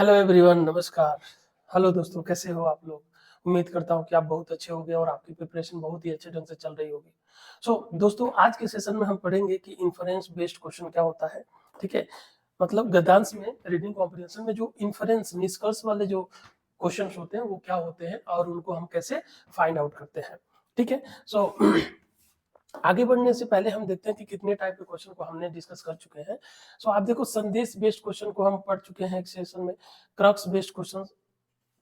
Hello everyone, नमस्कार। Hello दोस्तों, कैसे हो आप लोग? उम्मीद करता हूँ कि आप बहुत अच्छे होंगे और आपकी प्रिपरेशन बहुत ही अच्छे ढंग से चल रही होगी। दोस्तों, आज के सेशन में हम पढ़ेंगे कि इन्फरेंस बेस्ड क्वेश्चन क्या होता है, ठीक है? मतलब गद्यांश में रीडिंग कॉम्प्रिहेंशन में जो इन्फरेंस निष्कर्ष वाले जो क्वेश्चंस होते हैं वो क्या होते हैं और उनको हम कैसे फाइंड आउट करते हैं, ठीक है? सो आगे बढ़ने से पहले हम देखते हैं कि कितने टाइप के क्वेश्चन को हमने डिस्कस कर चुके हैं। आप देखो, संदेश बेस्ड क्वेश्चन को हम पढ़ चुके हैं एक सेशन में, क्रक्स बेस्ड क्वेश्चन,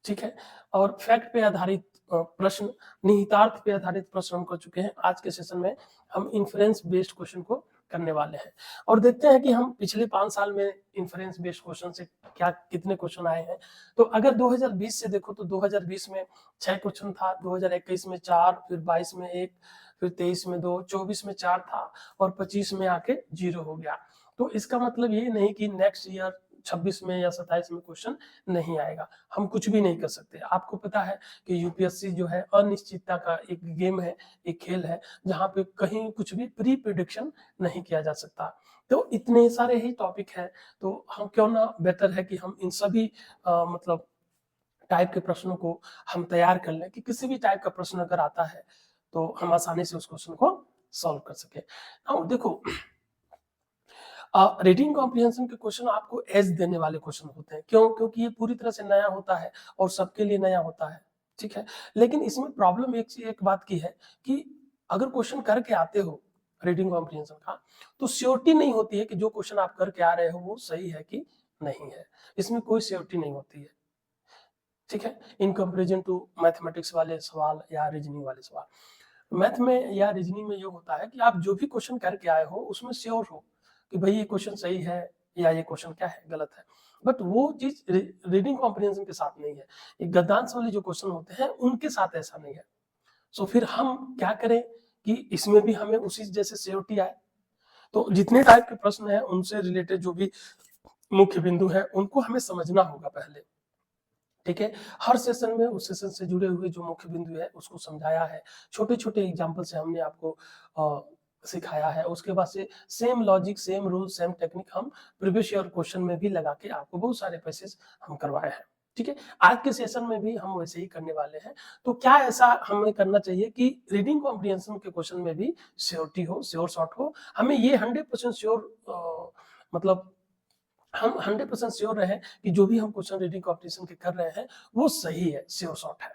ठीक है? और फैक्ट पे आधारित प्रश्न, निहितार्थ पे आधारित प्रश्न हम कर चुके हैं। आज के सेशन में हम इन्फरेंस बेस्ड क्वेश्चन को करने वाले हैं और देखते हैं कि हम पिछले 5 साल में इन्फरेंस बेस्ड क्वेश्चन से क्या कितने क्वेश्चन आए हैं। तो अगर 2020 से देखो तो 2020 में 6 क्वेश्चन था, 2021 में 4, फिर 22 में 1, फिर 23 में 2, 24 में 4 था और 25 में आके 0 हो गया। तो इसका मतलब ये नहीं कि नेक्स्ट ईयर 26 में या 27 में क्वेश्चन नहीं आएगा। हम कुछ भी नहीं कर सकते। आपको पता है कि यूपीएससी जो है अनिश्चितता का एक गेम है, एक खेल है, जहाँ पे कहीं कुछ भी प्री प्रिडिक्शन नहीं किया जा सकता। तो इतने सारे ही टॉपिक हैं, तो हम क्यों ना बेहतर है कि हम इन सभी मतलब टाइप के प्रश्नों को हम तैयार कर लें कि किसी भी टाइप का प्रश्न अगर आता है, तो हम आसानी से उस क्वेश्चन को सॉल्व कर सकें। नाउ देखो, रीडिंग कॉम्प्रिहेंशन के क्वेश्चन आपको एज देने वाले क्वेश्चन होते हैं। क्यों? क्योंकि ये पूरी तरह से नया होता है और सबके लिए नया होता है, ठीक है? लेकिन इसमें प्रॉब्लम एक बात की है कि अगर क्वेश्चन करके आते हो रीडिंग कॉम्प्रिहेंशन का, तो श्योरिटी नहीं होती है कि जो क्वेश्चन आप करके आ रहे हो वो सही है कि नहीं है। इसमें कोई श्योरिटी नहीं होती है, ठीक है? इन कंपैरिजन टू मैथमेटिक्स वाले सवाल या रीजनिंग वाले सवाल। मैथ में या रीजनिंग में ये होता है कि आप जो भी क्वेश्चन करके आए हो उसमें श्योर हो कि भाई ये क्वेश्चन सही है या ये क्वेश्चन क्या है, गलत है। बट वो चीज रीडिंग कॉम्प्रिहेंशन के साथ नहीं है। ये गद्यांश वाले जो क्वेश्चन होते हैं उनके साथ ऐसा नहीं है। फिर हम क्या करें कि इसमें भी हमें उसी जैसे श्योरिटी आए। तो जितने टाइप के प्रश्न है उनसे रिलेटेड जो भी मुख्य बिंदु है उनको हमें समझना होगा पहले, ठीक है? हर सेशन में उस सेशन से जुड़े हुए जो मुख्य बिंदु है उसको समझाया है। छोटे-छोटे एग्जांपल से हमने आपको सिखाया है। उसके बाद से same logic, same rule, same technique हम प्रीवियस ईयर क्वेश्चन में भी लगा के आपको बहुत सारे पैसेज हम करवाए हैं, ठीक है? आज के सेशन में भी हम वैसे ही करने वाले हैं। तो क्या ऐसा हमें करना चाहिए कि रीडिंग कॉम्प्रिहेंशन के क्वेश्चन में भी श्योरिटी हो, श्योर शॉट हो। हमें ये 100% श्योर मतलब हम 100% श्योर रहें कि जो भी हम क्वेश्चन रीडिंग कॉम्पिटिशन के कर रहे हैं वो सही है, श्योर शॉट है,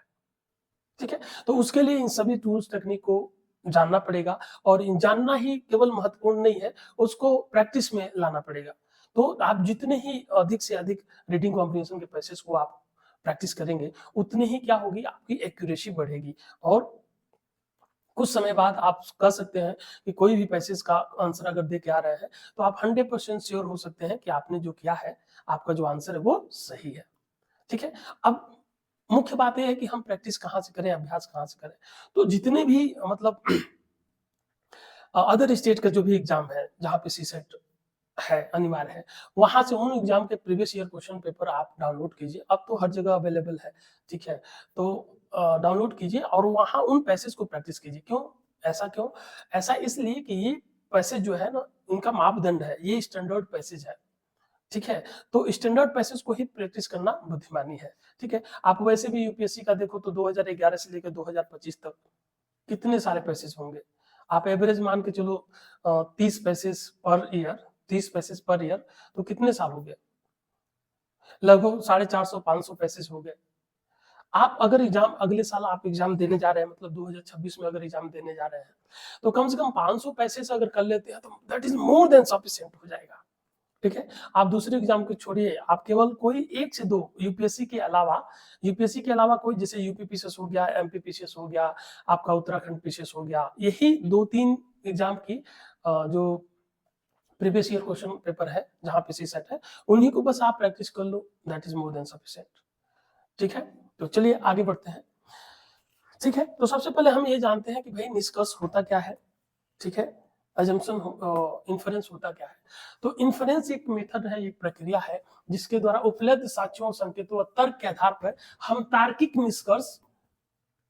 ठीक है? तो उसके लिए इन सभी टूल्स टेक्निक को जानना पड़ेगा और इन जानना ही केवल महत्वपूर्ण नहीं है, उसको प्रैक्टिस में लाना पड़ेगा। तो आप जितने ही अधिक से अधिक रीडिंग कॉम्प्रिहेंशन के पैसेज को आप प्रैक्टिस करेंगे, उतनी ही क्या होगी, आपकी एक्यूरेसी बढ़ेगी और कुछ समय बाद आप कह सकते हैं कि कोई भी पैसेज का आंसर अगर दे के आ रहे हैं, तो आप 100% श्योर हो सकते हैं कि आपने जो किया है, आपका जो आंसर है वो सही है, ठीक है? अब मुख्य बात ये है कि हम प्रैक्टिस कहाँ से करें, अभ्यास कहाँ से करें? तो जितने भी मतलब अदर स्टेट का जो भी एग्ज़ाम है, जहाँ पे सीसेट है, अनिवार्य है, वहाँ से उन एग्ज़ाम के प्रीवियस ईयर क्वेश्चन पेपर आप डाउनलोड कीजिए। अब तो हर जगह अवेलेबल है, ठीक है? तो डाउनलोड कीजिए और वहाँ उन पैसेज को प्रैक्टिस कीजिए। क्यों? ऐसा क्यों? ऐसा इसलिए कि ये पैसेज जो है ना, इनका मापदंड है, ये स्टैंडर्ड पैसेज है, ठीक है? तो स्टैंडर्ड पैसेज को ही प्रैक्टिस करना बुद्धिमानी है, ठीक है? आप वैसे भी यूपीएससी का देखो तो 2011 से लेकर 2025 तक कितने सारे पैसेज होंगे। आप एवरेज मान के चलो 30 passage per year, 30 passage per year, तो कितने साल हो गए? लगभग 450 500 पैसेज हो गए। आप अगर एग्जाम अगले साल आप एग्जाम देने जा रहे हैं, मतलब 2026 में अगर एग्जाम देने जा रहे हैं, तो कम से कम 500 पैसेज अगर कर लेते हैं तो that is more than sufficient हो जाएगा, ठीक है? आप दूसरे एग्जाम को छोड़िए, आप केवल कोई 1 से 2 यूपीएससी के अलावा कोई, जैसे यूपी पीसीएस हो गया, एमपी पीसीएस हो गया, आपका उत्तराखंड पीसीएस हो गया, यही 2-3 एग्जाम की जो प्रीवियस ईयर क्वेश्चन पेपर है, जहाँ पे सीसेट है, उन्हीं को बस आप प्रैक्टिस कर लो, that is more than sufficient, ठीक है? तो चलिए आगे बढ़ते हैं, ठीक है? तो सबसे पहले हम ये जानते हैं कि भाई निष्कर्ष होता क्या है, ठीक है? अजम्पशन इन्फरेंस होता क्या है? तो इन्फरेंस एक मेथड है, एक प्रक्रिया है जिसके द्वारा उपलब्ध साक्ष्यों, संकेतों और तर्क के आधार पर हम तार्किक निष्कर्ष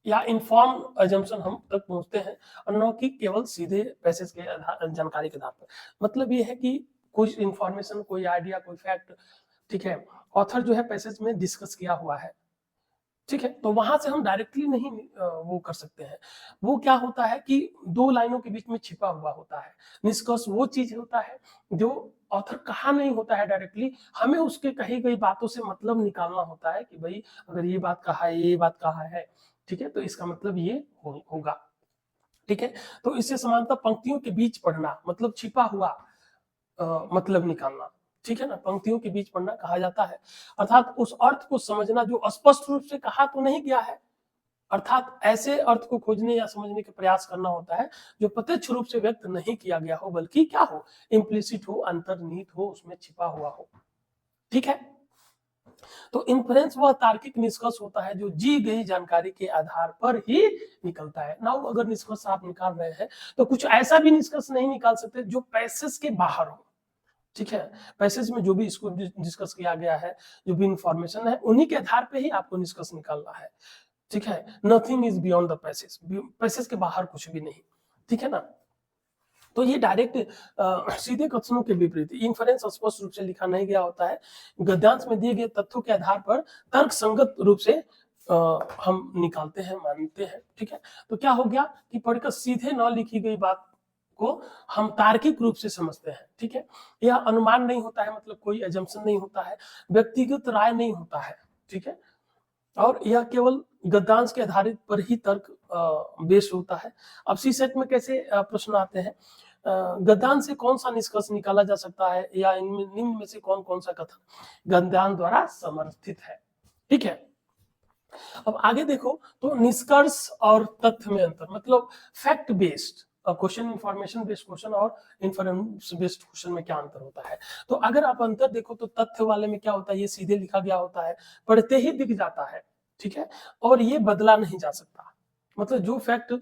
या इन्फॉर्म अजम्पशन हम तक पहुंचते हैं और न कि केवल सीधे पैसेज के जानकारी के आधार पर। मतलब ये है कि कुछ इन्फॉर्मेशन, कोई आइडिया, कोई फैक्ट ठीक है, ऑथर जो है पैसेज में डिस्कस किया हुआ है, ठीक है, तो वहां से हम डायरेक्टली नहीं वो कर सकते हैं। वो क्या होता है कि दो लाइनों के बीच में छिपा हुआ होता है। निष्कर्ष वो चीज होता है जो ऑथर कहा नहीं होता है डायरेक्टली, हमें उसके कही गई बातों से मतलब निकालना होता है कि भाई अगर ये बात कहा है, ये बात कहा है, ठीक है, तो इसका मतलब ये होगा, ठीक है। तो इससे समानता पंक्तियों के बीच पढ़ना मतलब छिपा हुआ मतलब निकालना, ठीक है ना, पंक्तियों के बीच पढ़ना कहा जाता है। अर्थात उस अर्थ को समझना जो स्पष्ट रूप से कहा तो नहीं गया है, अर्थात ऐसे अर्थ को खोजने या समझने के प्रयास करना होता है जो प्रत्यक्ष रूप से व्यक्त नहीं किया गया हो, बल्कि क्या हो, इम्प्लिसिट हो, अंतर्निहित हो, उसमें छिपा हुआ हो, ठीक है। तो इन्फ्रेंस वह तार्किक निष्कर्ष होता है जो दी गई जानकारी के आधार पर ही निकलता है। नाउ अगर निष्कर्ष आप निकाल रहे हैं तो कुछ ऐसा भी निष्कर्ष नहीं निकाल सकते जो पैसेज के बाहर हो, ठीक है। पैसेज में जो भी इसको डिस्कस किया गया है, जो भी इंफॉर्मेशन है, उन्हीं के आधार पे ही आपको निष्कर्ष निकालना है, ठीक है। Nothing is beyond the passage, passage के बाहर कुछ भी नहीं, ठीक है ना। तो ये डायरेक्ट सीधे कथनों के विपरीत इन्फरेंस स्पष्ट रूप से लिखा नहीं गया होता है, गद्यांश में दिए गए तथ्यों के आधार पर तर्क संगत रूप से हम निकालते हैं, मानते हैं, ठीक है। तो क्या हो गया कि पढ़कर सीधे न लिखी गई बात को हम तार्किक रूप से समझते हैं, ठीक है। यह अनुमान नहीं होता है, मतलब कोई एजम्पशन नहीं होता है, व्यक्तिगत राय नहीं होता है, ठीक है, और यह केवल गद्यांश के आधारित पर ही तर्क बेस होता है। अब सी सेट में कैसे प्रश्न आते हैं, गद्यांश से कौन सा निष्कर्ष निकाला जा सकता है या इनमें निम्न में से कौन कौन सा कथन गद्यांश द्वारा समर्थित है, ठीक है। अब आगे देखो तो निष्कर्ष और तथ्य में अंतर, मतलब fact based question, information based question और इन्फॉर्मेश बेस्ड क्वेश्चन में क्या अंतर होता है। तो अगर आप अंतर देखो तो तथ्य वाले में क्या होता है, ये सीधे लिखा गया होता है, पढ़ते ही दिख जाता है, ठीक है, और ये बदला नहीं जा सकता, मतलब जो फैक्ट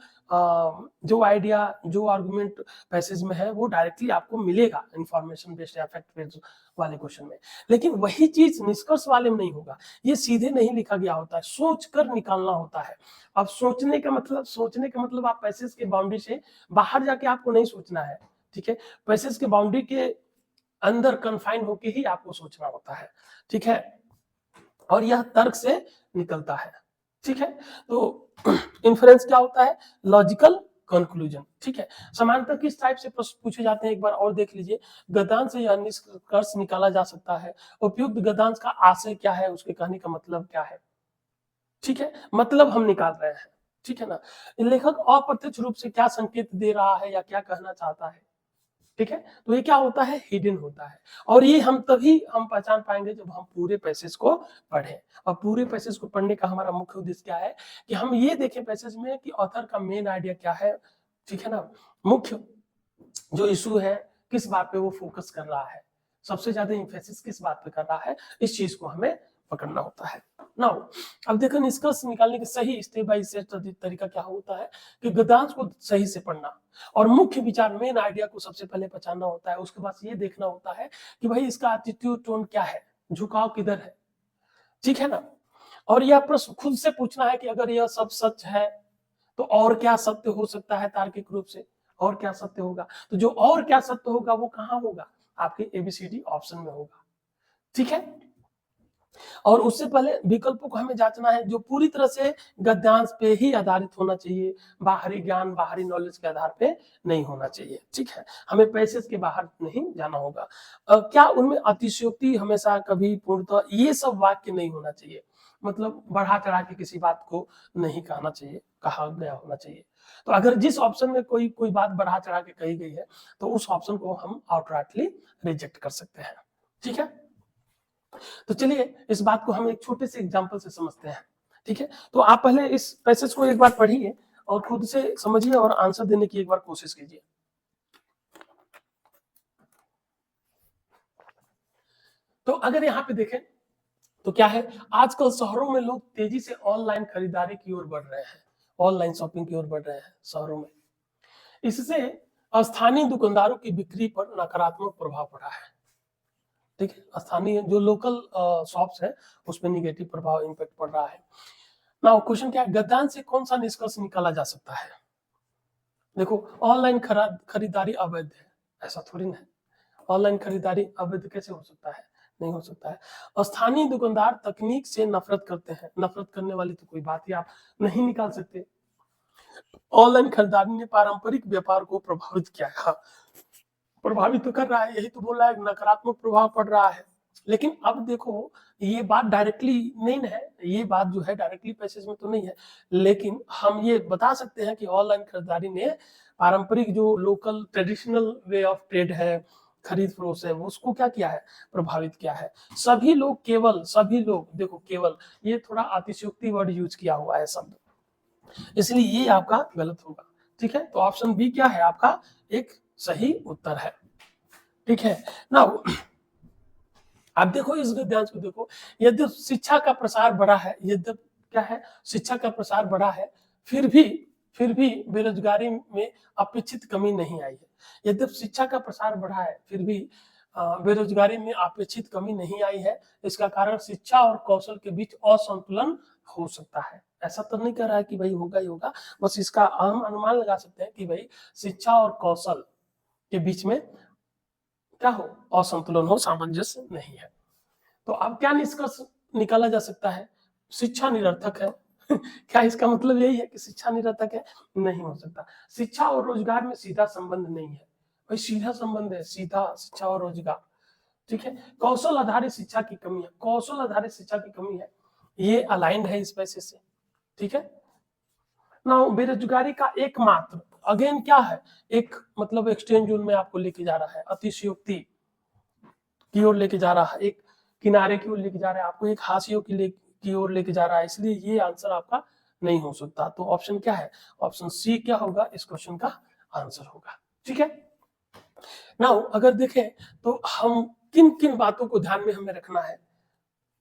जो आइडिया जो आर्गुमेंट पैसेज में है वो डायरेक्टली आपको मिलेगा इंफॉर्मेशन बेस्ड या फैक्ट बेस्ड वाले क्वेश्चन में, लेकिन वही चीज निष्कर्ष वाले में नहीं होगा, ये सीधे नहीं लिखा गया होता है, सोच कर निकालना होता है। अब सोचने का मतलब आप पैसेज के बाउंड्री से बाहर जाके आपको नहीं सोचना है, ठीक है, पैसेज के बाउंड्री के अंदर कन्फाइन होके ही आपको सोचना होता है, ठीक है, और यह तर्क से निकलता है, ठीक है। तो इन्फ्रेंस क्या होता है, लॉजिकल कंक्लूजन, ठीक है। समानता किस टाइप से प्रश्न पूछे जाते हैं एक बार और देख लीजिए, गद्यांश से यह निष्कर्ष निकाला जा सकता है, उपयुक्त गद्यांश का आशय क्या है, उसके कहने का मतलब क्या है, ठीक है, मतलब हम निकाल रहे हैं, ठीक है ना, लेखक अप्रत्यक्ष रूप से क्या संकेत दे रहा है या क्या कहना चाहता है, ठीक है, तो ये क्या होता है, हिडन होता है, और ये हम तभी हम पहचान पाएंगे जब हम पूरे पैसेज को पढ़ें। और पूरे पैसेज को पढ़ने का हमारा मुख्य उद्देश्य क्या है कि हम ये देखें पैसेज में कि ऑथर का मेन आइडिया क्या है, ठीक है ना, मुख्य जो इशू है किस बात पे वो फोकस कर रहा है, सबसे ज्यादा इंफेसिस किस बात पे कर रहा है, इस चीज को हमें पकड़ना होता है। नाउ अब देखो निष्कर्ष निकालने के सही स्टेप बाय स्टेप तरीका क्या होता है कि गद्यांश को सही से पढ़ना और मुख्य विचार मेन आइडिया को सबसे पहले पहचानना होता है, उसके बाद ये देखना होता है कि भाई इसका एटीट्यूड टोन क्या है, झुकाव किधर है, ठीक है ना, और यह प्रश्न खुद से पूछना है कि अगर यह सब सच है तो और क्या सत्य हो सकता है तार्किक रूप से, और क्या सत्य होगा, तो जो और क्या सत्य होगा वो कहाँ होगा, आपके एबीसीडी ऑप्शन में होगा, ठीक है। और उससे पहले विकल्पों को हमें जांचना है जो पूरी तरह से गद्यांश पे ही आधारित होना चाहिए, बाहरी ज्ञान बाहरी नॉलेज के आधार पे नहीं होना चाहिए, ठीक है, हमें पैसेज के बाहर नहीं जाना होगा। क्या उनमें अतिशयोक्ति हमेशा कभी पूर्णतः ये सब वाक्य नहीं होना चाहिए, मतलब बढ़ा चढ़ा के किसी बात को नहीं कहना चाहिए, कहा गया होना चाहिए। तो अगर जिस ऑप्शन में कोई कोई बात बढ़ा चढ़ा के कही गई है तो उस ऑप्शन को हम आउटराइटली रिजेक्ट कर सकते हैं, ठीक है। तो चलिए इस बात को हम एक छोटे से एग्जांपल से समझते हैं, ठीक है। तो आप पहले इस पैसेज को एक बार पढ़िए और खुद से समझिए और आंसर देने की एक बार कोशिश कीजिए। तो अगर यहाँ पे देखें तो क्या है, आजकल शहरों में लोग तेजी से ऑनलाइन खरीदारी की ओर बढ़ रहे हैं, ऑनलाइन शॉपिंग की ओर बढ़ रहे हैं शहरों में, इससे स्थानीय दुकानदारों की बिक्री पर नकारात्मक प्रभाव पड़ा है, ठीक है, स्थानीय जो लोकल शॉप्स है उस पर निगेटिव प्रभाव इम्पैक्ट पड़ रहा है। नाउ क्वेश्चन क्या है, गद्यांश से कौन सा निष्कर्ष निकाला जा सकता है, देखो ऑनलाइन खरीदारी अवैध है, ऐसा थोड़ी ना है, ऑनलाइन खरीदारी अवैध कैसे हो सकता है, नहीं हो सकता है। स्थानीय दुकानदार तकनीक से नफरत करते हैं, नफरत करने वाली तो कोई बात ही आप नहीं निकाल सकते। ऑनलाइन खरीदारी ने पारंपरिक व्यापार को प्रभावित किया है। हाँ, प्रभावित तो कर रहा है, यही तो बोल रहा है नकारात्मक प्रभाव पड़ रहा है। लेकिन अब देखो ये बात डायरेक्टली नहीं है, ये बात जो है डायरेक्टली पैसेज में तो नहीं है, लेकिन हम ये बता सकते हैं कि ऑनलाइन खरीदारी ने पारंपरिक जो local traditional way of trade है, खरीद फरोख्त है, वो उसको क्या किया है, प्रभावित किया है। सभी लोग देखो केवल, ये थोड़ा अतिशयोक्ति वर्ड यूज किया हुआ है शब्द, इसलिए ये आपका गलत होगा। ठीक है, तो ऑप्शन बी क्या है आपका एक सही उत्तर है। ठीक है ना, आप देखो इस गद्यांश को देखो, यद्यप शिक्षा का प्रसार बढ़ा है, यद्यप क्या है, शिक्षा का प्रसार बढ़ा है, फिर भी बेरोजगारी में अपेक्षित कमी नहीं आई है। यद्यप शिक्षा का प्रसार बढ़ा है, फिर भी बेरोजगारी में अपेक्षित कमी नहीं आई है। इसका कारण शिक्षा और कौशल के बीच असंतुलन हो सकता है। ऐसा तो नहीं कह रहा है कि भाई होगा ही होगा, बस इसका हम अनुमान लगा सकते हैं कि भाई शिक्षा और कौशल के बीच में क्या हो, असंतुलन हो, सामंजस्य नहीं है। तो अब क्या निष्कर्ष निकाला जा सकता है, शिक्षा निरर्थक है। क्या इसका मतलब यही है कि शिक्षा निरर्थक है? नहीं हो सकता। शिक्षा और रोजगार में सीधा संबंध नहीं है, भाई सीधा संबंध है, सीधा शिक्षा और रोजगार। ठीक है, कौशल आधारित शिक्षा की कमी है, कौशल आधारित शिक्षा की कमी है, ये अलाइंड है इस पैसे से। ठीक है ना, बेरोजगारी का एकमात्र अगेन क्या है, एक मतलब एक्सचेंज जोन में आपको लेके जा रहा है, अतिशयोक्ति की ओर लेके जा रहा है, एक किनारे की ओर लेके जा रहा है, आपको एक हाशियों की ओर लेके जा रहा है, इसलिए ये आंसर आपका नहीं हो सकता। तो ऑप्शन क्या है, ऑप्शन सी क्या होगा इस क्वेश्चन का आंसर होगा। ठीक है, नाउ अगर देखें तो हम किन किन बातों को ध्यान में हमें रखना है।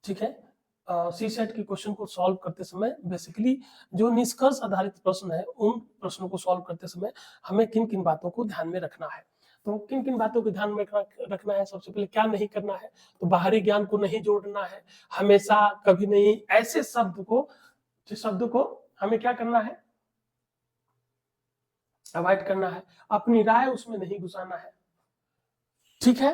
ठीक है, सी सेट के क्वेश्चन को सॉल्व करते समय बेसिकली जो निष्कर्ष आधारित प्रश्न है, उन प्रश्नों को सॉल्व करते समय हमें किन किन बातों को ध्यान में रखना है। तो किन किन बातों को ध्यान में रखना है, सबसे पहले क्या नहीं करना है, तो बाहरी ज्ञान को नहीं जोड़ना है, हमेशा कभी नहीं, ऐसे शब्द को हमें क्या करना है, अवॉइड करना है, अपनी राय उसमें नहीं घुसाना है। ठीक है,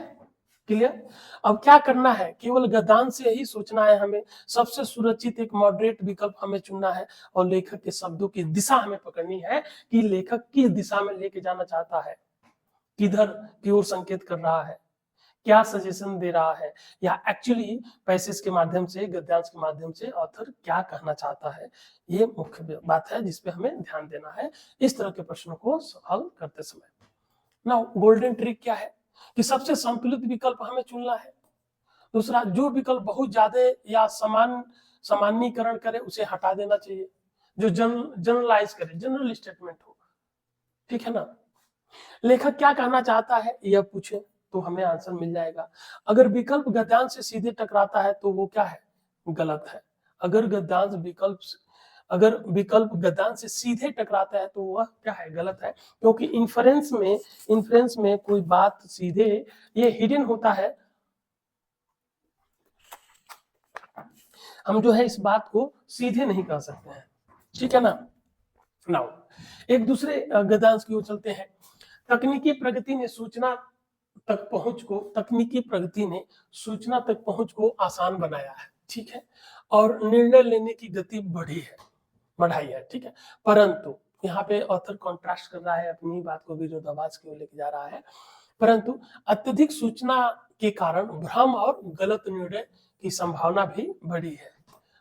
क्लियर। अब क्या करना है, केवल गद्यांश से ही सोचना है हमें, सबसे सुरक्षित एक मॉडरेट विकल्प हमें चुनना है, और लेखक के शब्दों की दिशा हमें पकड़नी है कि लेखक किस दिशा में लेके जाना चाहता है, किधर की ओर संकेत कर रहा है, क्या सजेशन दे रहा है, या एक्चुअली पैसेज के माध्यम से, गद्यांश के माध्यम से ऑथर क्या कहना चाहता है। ये मुख्य बात है जिसपे हमें ध्यान देना है इस तरह के प्रश्नों को हल करते समय। ना गोल्डन ट्रिक क्या है कि सबसे संतुलित विकल्प हमें चुनना है। दूसरा, जो विकल्प बहुत ज्यादा या सामान्यीकरण करे उसे हटा देना चाहिए, जो जनरलाइज करे, जनरल स्टेटमेंट हो। ठीक है ना, लेखक क्या कहना चाहता है यह पूछे तो हमें आंसर मिल जाएगा। अगर विकल्प गद्यांश से सीधे टकराता है तो वो क्या है, गलत है। अगर विकल्प गद्यांश से सीधे टकराता है तो वह क्या है, गलत है, क्योंकि इन्फ्रेंस में कोई बात सीधे, ये हिडन होता है, हम जो है इस बात को सीधे नहीं कर सकते हैं। ठीक है ना, नाउ एक दूसरे गद्यांश की ओर चलते हैं। तकनीकी प्रगति ने सूचना तक पहुंच को आसान बनाया है। ठीक है, और निर्णय लेने की गति बढ़ाई है। ठीक है, परंतु यहाँ पे ऑथर कॉन्ट्रास्ट कर रहा है, अपनी बात को विरोधाभास की ओर लेके जा रहा है, परंतु अत्यधिक सूचना के कारण भ्रम और गलत निर्णय की संभावना भी बढ़ी है।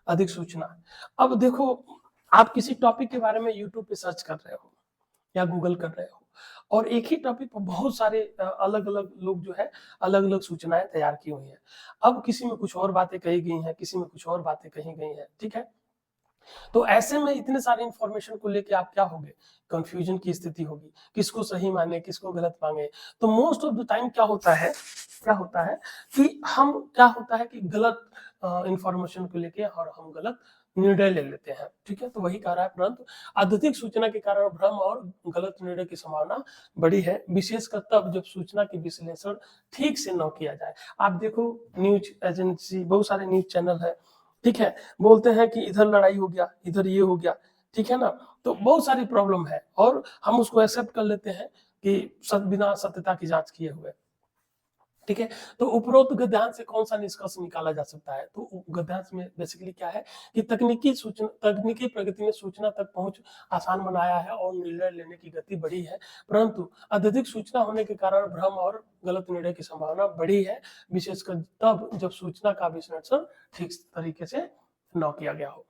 अधिक सूचना, अब देखो आप किसी टॉपिक के बारे में यूट्यूब पे सर्च कर रहे हो या गूगल कर रहे हो, और एक ही टॉपिक पर बहुत सारे अलग अलग लोग जो है अलग अलग सूचनाएं तैयार की हुई हैं। अब किसी में कुछ और बातें कही गई हैं, किसी में कुछ और बातें कही गई हैं। ठीक है, तो ऐसे में इतने सारे इंफॉर्मेशन को लेके आप क्या होंगे, कंफ्यूजन की स्थिति होगी, किसको सही माने किसको गलत मांगे। तो मोस्ट ऑफ द टाइम क्या होता है कि गलत इंफॉर्मेशन को लेके और हम गलत निर्णय ले लेते हैं। ठीक है, तो वही कह रहा है, परंतु अत्यधिक सूचना के कारण भ्रम और गलत निर्णय की संभावना बड़ी है, विशेषकर तब जब सूचना की विश्लेषण ठीक से न किया जाए। आप देखो न्यूज एजेंसी, बहुत सारे न्यूज चैनल है, ठीक है, बोलते हैं कि इधर लड़ाई हो गया, इधर ये हो गया। ठीक है ना, तो बहुत सारी प्रॉब्लम है और हम उसको एक्सेप्ट कर लेते हैं कि बिना सत्यता की जांच किए हुए। ठीक है। तो उपरोक्त गद्यांश से कौन सा निष्कर्ष निकाला जा सकता है? तो गद्यांश में बेसिकली क्या है कि तकनीकी प्रगति ने सूचना तक पहुंच आसान बनाया है और निर्णय लेने की गति बढ़ी है, परंतु अत्यधिक सूचना होने के कारण भ्रम और गलत निर्णय की संभावना बढ़ी है, विशेषकर तब जब सूचना का विश्लेषण ठीक तरीके से न किया गया हो।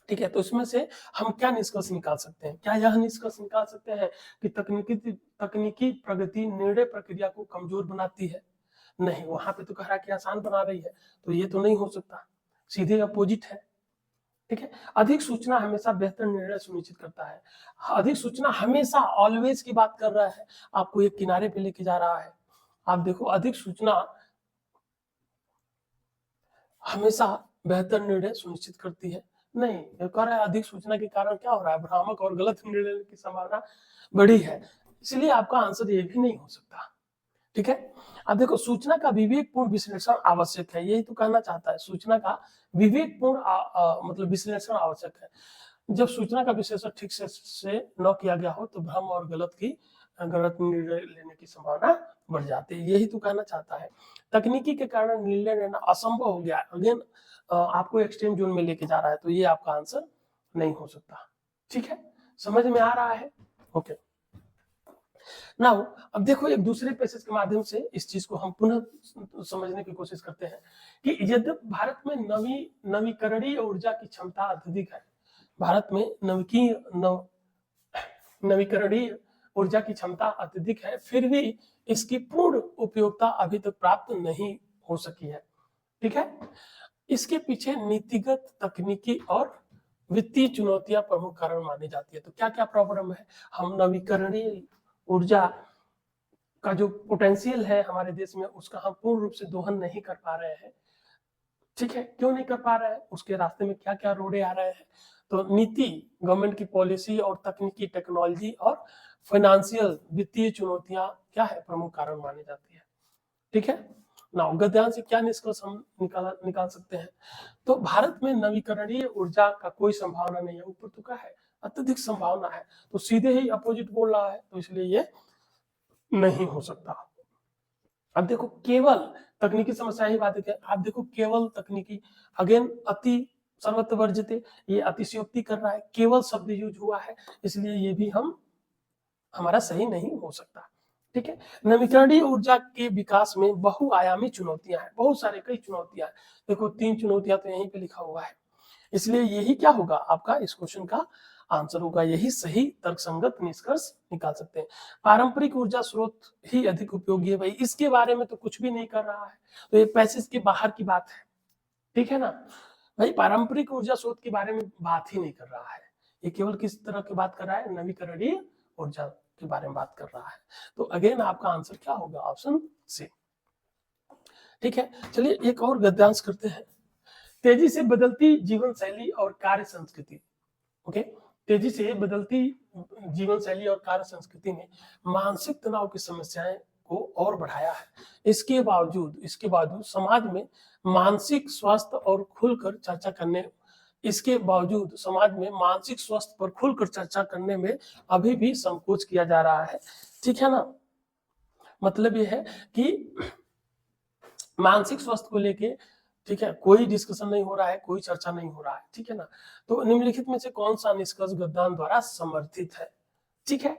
ठीक है, तो इसमें से हम क्या निष्कर्ष निकाल सकते हैं? क्या यह निष्कर्ष निकाल सकते हैं कि तकनीकी प्रगति निर्णय प्रक्रिया को कमजोर बनाती है? नहीं, वहां पे तो कह रहा है कि आसान बना रही है, तो ये तो नहीं हो सकता, सीधे अपोजिट है। ठीक है, अधिक सूचना हमेशा बेहतर निर्णय सुनिश्चित करता है। अधिक सूचना हमेशा ऑलवेज की बात कर रहा है, आपको एक किनारे पे लेके जा रहा है। आप देखो, अधिक सूचना हमेशा बेहतर निर्णय सुनिश्चित करती है। नहीं, ये कह रहा है अधिक सूचना के कारण क्या हो रहा है, भ्रामक और गलत निर्णय लेने की संभावना बढ़ी है, इसलिए आपका आंसर ये भी नहीं हो सकता। ठीक है, अब देखो, सूचना का विवेकपूर्ण विश्लेषण आवश्यक है, यही तो कहना चाहता है, सूचना का विवेकपूर्ण मतलब विश्लेषण आवश्यक है। जब सूचना का विश्लेषण ठीक से न किया गया हो तो भ्रम और गलत निर्णय लेने की संभावना बढ़ जाती है, यही तो कहना चाहता है। तकनीकी के कारण निर्णय लेना असंभव हो गया, अगेन आपको एक्सट्रीम जोन में लेके जा रहा है, तो ये आपका आंसर नहीं हो सकता। ठीक है, समझ में आ रहा है? ओके, नाउ अब देखो, एक दूसरे पैसेज के माध्यम से इस चीज को हम पुनः समझने की कोशिश करते हैं कि यद्यपि भारत में नवीकरणीय ऊर्जा की क्षमता अत्यधिक है, भारत में नवीकरणीय ऊर्जा की क्षमता अत्यधिक है, फिर भी इसकी पूर्ण उपयोगिता अभी तक प्राप्त नहीं हो सकी है। ठीक है, इसके पीछे नीतिगत, तकनीकी और वित्तीय चुनौतियां प्रमुख कारण मानी जाती है। तो क्या क्या प्रॉब्लम है? हम नवीकरणीय ऊर्जा का जो पोटेंशियल है हमारे देश में, उसका हम पूर्ण रूप से दोहन नहीं कर पा रहे हैं। ठीक है, क्यों नहीं कर पा रहे हैं? उसके रास्ते में क्या क्या रोड़े आ रहे हैं? तो नीति, गवर्नमेंट की पॉलिसी और तकनीकी, टेक्नोलॉजी और फाइनेंशियल, वित्तीय चुनौतियां क्या है, प्रमुख कारण मानी जाती है। ठीक है, ना गद्यांश से क्या निष्कर्ष हम निकाल सकते हैं? तो भारत में नवीकरणीय ऊर्जा का कोई संभावना नहीं है, ऊपर तो क्या है, अत्यधिक संभावना है, तो सीधे ही अपोजिट बोल रहा है, तो इसलिए ये नहीं हो सकता। अब देखो, केवल तकनीकी समस्या ही बात है, आप देखो केवल तकनीकी, अगेन अति सर्वत्र वर्जित, ये अतिशयोक्ति कर रहा है, केवल शब्द यूज हुआ है, इसलिए ये भी हमारा सही नहीं हो सकता। ठीक है, नवीकरणीय ऊर्जा के विकास में बहुआयामी चुनौतियां हैं, बहुत सारे कई चुनौतियां हैं। देखो, 3 चुनौतियां तो यहीं पे लिखा हुआ है, इसलिए यही क्या होगा, आपका इस क्वेश्चन का आंसर होगा, यही सही तर्कसंगत निष्कर्ष निकाल सकते हैं। पारंपरिक ऊर्जा स्रोत ही अधिक उपयोगी है, भाई इसके बारे में तो कुछ भी नहीं कर रहा है, तो ये पैसेज के बाहर की बात है। ठीक है ना भाई, पारंपरिक ऊर्जा स्रोत के बारे में बात ही नहीं कर रहा है, ये केवल किस तरह की बात कर रहा है, नवीकरणीय ऊर्जा के बारे में बात कर रहा है। तो अगेन आपका आंसर क्या होगा, ऑप्शन सी। ठीक है, चलिए एक और गद्यांश करते हैं। तेजी से बदलती जीवन शैली और कार्य संस्कृति। ओके, तेजी से बदलती जीवन शैली और कार्य संस्कृति ने मानसिक तनाव की समस्याएं को और बढ़ाया है। इसके बावजूद समाज में मानसिक स्वास्थ्य और खुलकर चर्चा करने इसके बावजूद समाज में मानसिक स्वास्थ्य पर खुलकर चर्चा करने में अभी भी संकोच किया जा रहा है। ठीक है ना, मतलब ये है कि मानसिक स्वास्थ्य को लेके, ठीक है, कोई डिस्कशन नहीं हो रहा है, कोई चर्चा नहीं हो रहा है। ठीक है ना, तो निम्नलिखित में से कौन सा निष्कर्ष गद्दान द्वारा समर्थित है? ठीक है,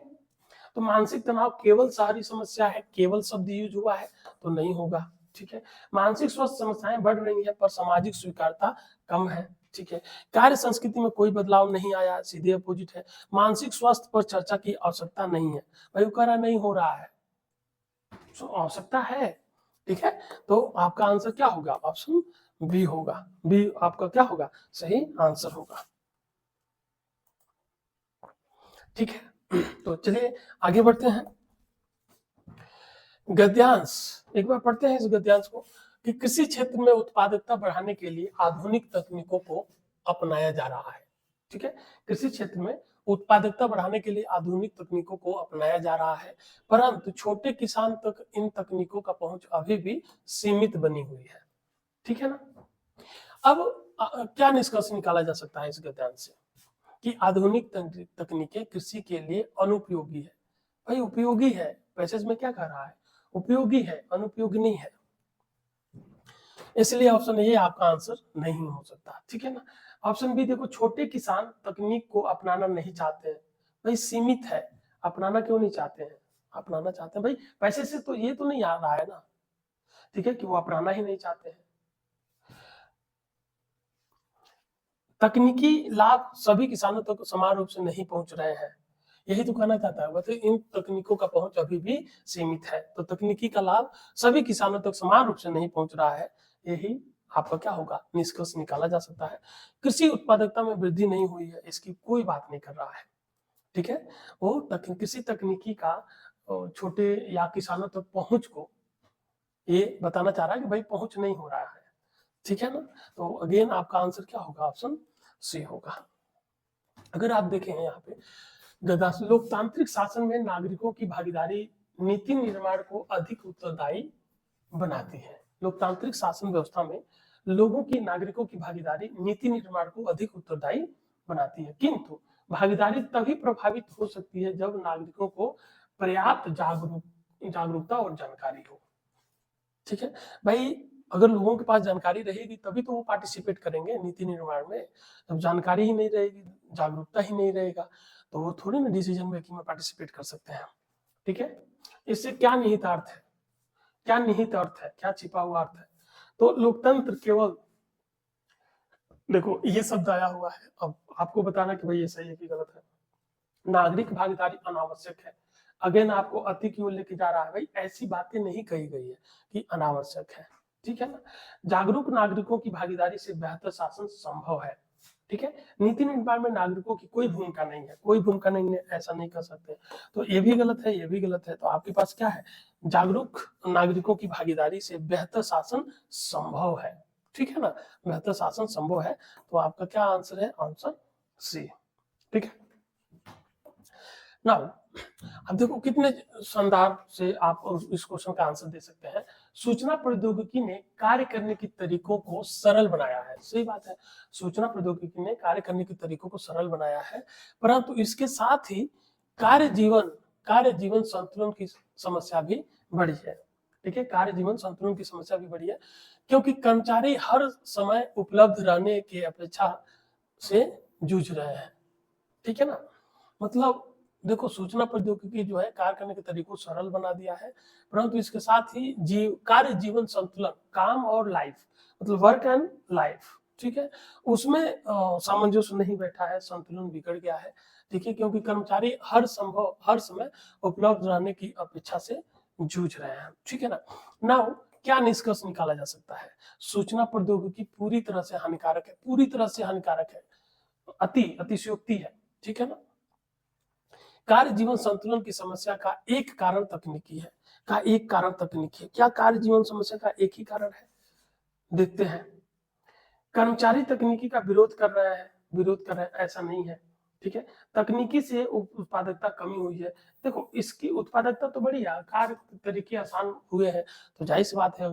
तो मानसिक तनाव केवल शहरी समस्या है, केवल शब्द यूज हुआ है, तो नहीं होगा। ठीक है, मानसिक स्वास्थ्य समस्याएं बढ़ रही है पर सामाजिक स्वीकारता कम है। ठीक है, कार्य संस्कृति में कोई बदलाव नहीं आया, सीधे अपोजिट है। मानसिक स्वास्थ्य पर चर्चा की आवश्यकता नहीं है, भाई वो कह रहा नहीं हो रहा है, तो आवश्यकता है। ठीक है, तो आपका आंसर क्या होगा, ऑप्शन बी होगा, बी आपका क्या होगा, सही आंसर होगा। ठीक है, तो चलिए आगे बढ़ते हैं। गद्यांश एक बार पढ़ते हैं इस गद्यांश को कि कृषि क्षेत्र में उत्पादकता बढ़ाने के लिए आधुनिक तकनीकों को अपनाया जा रहा है। ठीक है, कृषि क्षेत्र में उत्पादकता बढ़ाने के लिए आधुनिक तकनीकों को अपनाया जा रहा है, परंतु छोटे किसान तक इन तकनीकों का पहुंच अभी भी सीमित बनी हुई है। ठीक है ना, अब क्या निष्कर्ष निकाला जा सकता है इस गद्यांश से कि आधुनिक तकनीकें कृषि के लिए अनुपयोगी है। भाई उपयोगी है, पैसेज में क्या कह रहा है, उपयोगी है, अनुपयोगी नहीं है। इसलिए ऑप्शन ए आपका आंसर नहीं हो सकता, ठीक है ना। ऑप्शन बी देखो, छोटे किसान तकनीक को अपनाना नहीं चाहते हैं। भाई सीमित है, अपनाना क्यों नहीं चाहते हैं? अपनाना चाहते हैं भाई, पैसे से तो ये तो नहीं आ रहा है ना, ठीक है, कि वो अपनाना ही नहीं चाहते हैं। तकनीकी लाभ सभी किसानों तक समान रूप से नहीं पहुंच रहे हैं, यही तो कहना चाहता है। मतलब इन तकनीकों का पहुंच अभी भी सीमित है, तो तकनीकी का लाभ सभी किसानों तक समान रूप से नहीं पहुंच रहा है, यही आपका क्या होगा, निष्कर्ष निकाला जा सकता है। कृषि उत्पादकता में वृद्धि नहीं हुई है, इसकी कोई बात नहीं कर रहा है, ठीक है। वो किसी तकनीकी का छोटे या किसानों तक पहुंच को ये बताना चाह रहा है कि भाई पहुंच नहीं हो रहा है, ठीक है ना। तो अगेन आपका आंसर क्या होगा, ऑप्शन सी होगा। अगर आप देखें यहाँ पे लोकतांत्रिक शासन में नागरिकों की भागीदारी नीति निर्माण को अधिक उत्तरदायी बनाती है। लोकतांत्रिक शासन व्यवस्था में लोगों की, नागरिकों की भागीदारी नीति निर्माण को अधिक उत्तरदायी बनाती है, किंतु भागीदारी तभी प्रभावित हो सकती है जब नागरिकों को पर्याप्त जागरूकता और जानकारी हो, ठीक है भाई। अगर लोगों के पास जानकारी रहेगी तभी तो वो पार्टिसिपेट करेंगे नीति निर्माण में। जब जानकारी ही नहीं रहेगी, जागरूकता ही नहीं रहेगा, तो वो थोड़ी ना डिसीजन मेकिंग में पार्टिसिपेट कर सकते हैं, ठीक है। इससे क्या निहितार्थ है, क्या निहित अर्थ है, क्या छिपा हुआ अर्थ है? तो लोकतंत्र केवल, देखो ये शब्द आया हुआ है, अब आपको बताना कि भाई ये सही है कि गलत है। नागरिक भागीदारी अनावश्यक है, अगेन आपको अति की ओर लेके जा रहा है, भाई ऐसी बातें नहीं कही गई है कि अनावश्यक है, ठीक है ना। जागरूक नागरिकों की भागीदारी से बेहतर शासन संभव है, ठीक है। नीति निर्माण में नागरिकों की कोई भूमिका नहीं है, कोई भूमिका नहीं है, ऐसा नहीं कर सकते। तो ये भी गलत है, ये भी गलत है। तो आपके पास क्या है, जागरूक नागरिकों की भागीदारी से बेहतर शासन संभव है, ठीक है ना, बेहतर शासन संभव है। तो आपका क्या आंसर है, आंसर सी, ठीक है। नाउ अब देखो कितने शानदार से आप इस क्वेश्चन का आंसर दे सकते हैं। सूचना प्रौद्योगिकी ने कार्य करने के तरीकों को सरल बनाया है, सही बात है, सूचना प्रौद्योगिकी ने कार्य करने के तरीकों को सरल बनाया है, परंतु इसके साथ ही कार्य जीवन संतुलन की समस्या भी बढ़ी है, ठीक है। कार्य जीवन संतुलन की समस्या भी बढ़ी है, क्योंकि कर्मचारी हर समय उपलब्ध रहने की अपेक्षा से जूझ रहे हैं, ठीक है ना। मतलब देखो सूचना प्रौद्योगिकी जो है कार्य करने के तरीकों को सरल बना दिया है, परंतु इसके साथ ही कार्य जीवन संतुलन, काम और लाइफ, मतलब वर्क एंड लाइफ, ठीक है, उसमें सामंजस्य नहीं बैठा है, संतुलन बिगड़ गया है, ठीक है, क्योंकि कर्मचारी हर समय उपलब्ध रहने की अपेक्षा से जूझ रहे हैं, ठीक है ना। नाउ क्या निष्कर्ष निकाला जा सकता है, सूचना प्रौद्योगिकी पूरी तरह से हानिकारक है, पूरी तरह से हानिकारक है, अतिशयोक्ति है, ठीक है ना। कार्य जीवन संतुलन की समस्या का एक कारण तकनीकी है, क्या कार्य जीवन समस्या का एक ही कारण है, देखते हैं। कर्मचारी तकनीकी का विरोध कर रहे हैं, ऐसा नहीं है, ठीक है। तकनीकी से उत्पादकता कमी हुई है, देखो इसकी उत्पादकता तो बढ़ी है, कार्य तरीके आसान हुए हैं, तो जाहिर सी बात है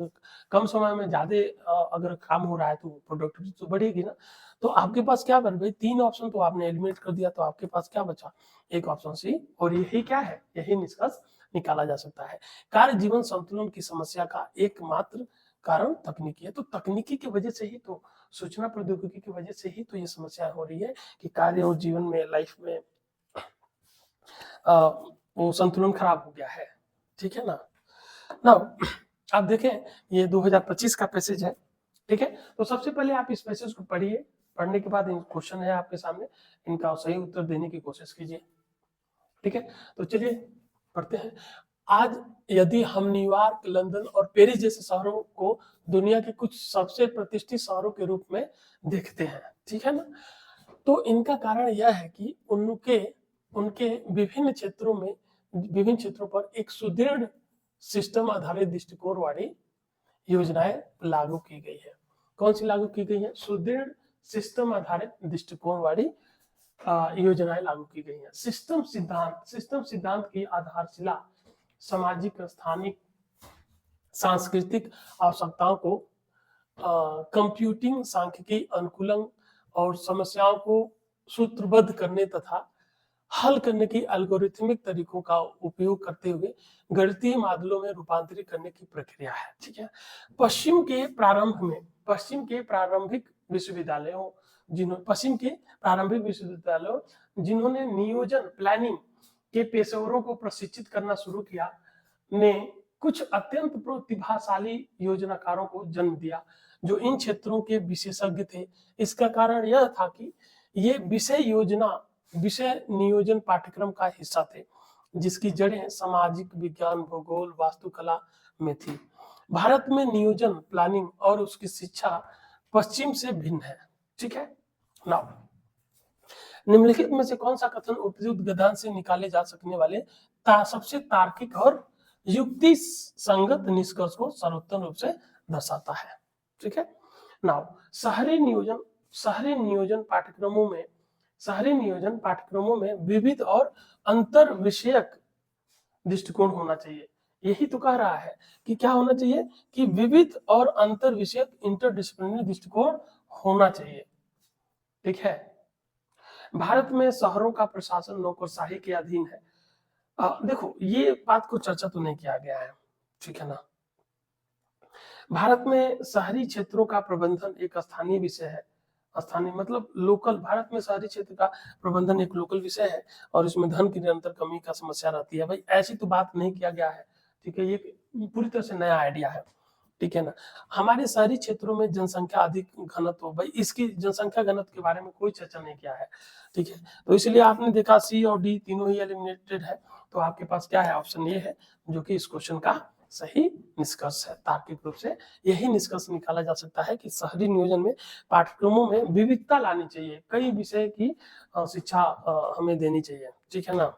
कम समय में ज्यादा अगर काम हो रहा है तो प्रोडक्टिविटी तो बढ़ेगी ना। तो आपके पास क्या बन भाई, 3 ऑप्शन तो आपने एलिमिनेट कर दिया, तो आपके पास क्या बचा, एक ऑप्शन सी, और यही क्या है, यही निष्कर्ष निकाला जा सकता है। कार्य जीवन संतुलन की समस्या का एकमात्र कारण तकनीकी है, तो तकनीकी की वजह से ही, तो सूचना प्रौद्योगिकी की वजह से ही तो ये समस्या हो रही है कि कार्य और जीवन में, लाइफ में वो संतुलन खराब हो गया है, ठीक है ना। नाउ आप देखें ये 2025 का पैसेज है, ठीक है। तो सबसे पहले आप इस पैसेज को पढ़िए, पढ़ने के बाद क्वेश्चन है आपके सामने, इनका सही उत्तर देने की कोशिश कीजिए, ठीक है। तो चलिए पढ़ते हैं। आज यदि हम न्यूयॉर्क, लंदन और पेरिस जैसे शहरों को दुनिया के कुछ सबसे प्रतिष्ठित शहरों के रूप में देखते हैं, ठीक है ना, तो इनका कारण यह है कि उनके विभिन्न क्षेत्रों पर एक सुदृढ़ सिस्टम आधारित दृष्टिकोण वाली योजनाएं लागू की गई है। कौन सी लागू की गई है, सुदृढ़ सिस्टम आधारित दृष्टिकोण वाली योजनाएं लागू की गई है। सिस्टम सिद्धांत की आधारशिला सामाजिक, स्थानिक, सांस्कृतिक आवश्यकताओं को कंप्यूटिंग, सांख्यिकी, अनुकूलन और समस्याओं को सूत्रबद्ध करने तथा हल करने की एल्गोरिथमिक तरीकों का उपयोग करते हुए गणितीय मॉडलों में रूपांतरित करने की प्रक्रिया है। ठीक है। पश्चिम के प्रारंभिक विश्वविद्यालयों जिन्होंने नियोजन प्लानिंग के पेशेवरों को प्रशिक्षित करना शुरू किया ने कुछ अत्यंत प्रतिभाशाली योजनाकारों को जन्म दिया जो इन क्षेत्रों के विशेषज्ञ थे। इसका कारण यह था कि ये विषय नियोजन पाठ्यक्रम का हिस्सा थे जिसकी जड़ें सामाजिक विज्ञान, भूगोल, वास्तुकला में थी। भारत में नियोजन प्लानिंग और उसकी शिक्षा पश्चिम से भिन्न है। ठीक है। नाउ निम्नलिखित में से कौन सा कथन उपयुक्त गद्यांश से निकाले जा सकने वाले सबसे तार्किक और युक्ति संगत निष्कर्ष को सर्वोत्तम रूप से दर्शाता है? ठीक है। नाउ शहरी नियोजन पाठ्यक्रमों में विविध और अंतर विषयक दृष्टिकोण होना चाहिए। यही तो कह रहा है कि क्या होना चाहिए कि विविध और अंतर विषयक इंटरडिसिप्लिनरी दृष्टिकोण होना चाहिए। ठीक है। भारत में शहरों का प्रशासन नौकरशाही के अधीन है। देखो ये बात को चर्चा तो नहीं किया गया है। ठीक है ना। भारत में शहरी क्षेत्रों का प्रबंधन एक स्थानीय विषय है। स्थानीय मतलब लोकल। भारत में शहरी क्षेत्र का प्रबंधन एक लोकल विषय है और इसमें धन की निरंतर कमी का समस्या रहती है। भाई ऐसी तो बात नहीं किया गया है। ठीक है। ये पूरी तरह से नया आइडिया है। ठीक है ना। हमारे शहरी क्षेत्रों में जनसंख्या अधिक घनत्व, भाई इसकी जनसंख्या घनत्व के बारे में कोई चर्चा नहीं किया है। ठीक है। तो इसलिए आपने देखा सी और डी तीनों ही एलिमिनेटेड है। तो आपके पास क्या है? ऑप्शन ये है जो कि इस क्वेश्चन का सही निष्कर्ष है। तार्किक रूप से यही निष्कर्ष निकाला जा सकता है कि शहरी नियोजन में पाठ्यक्रमों में विविधता लानी चाहिए। कई विषय की शिक्षा हमें देनी चाहिए। ठीक है ना।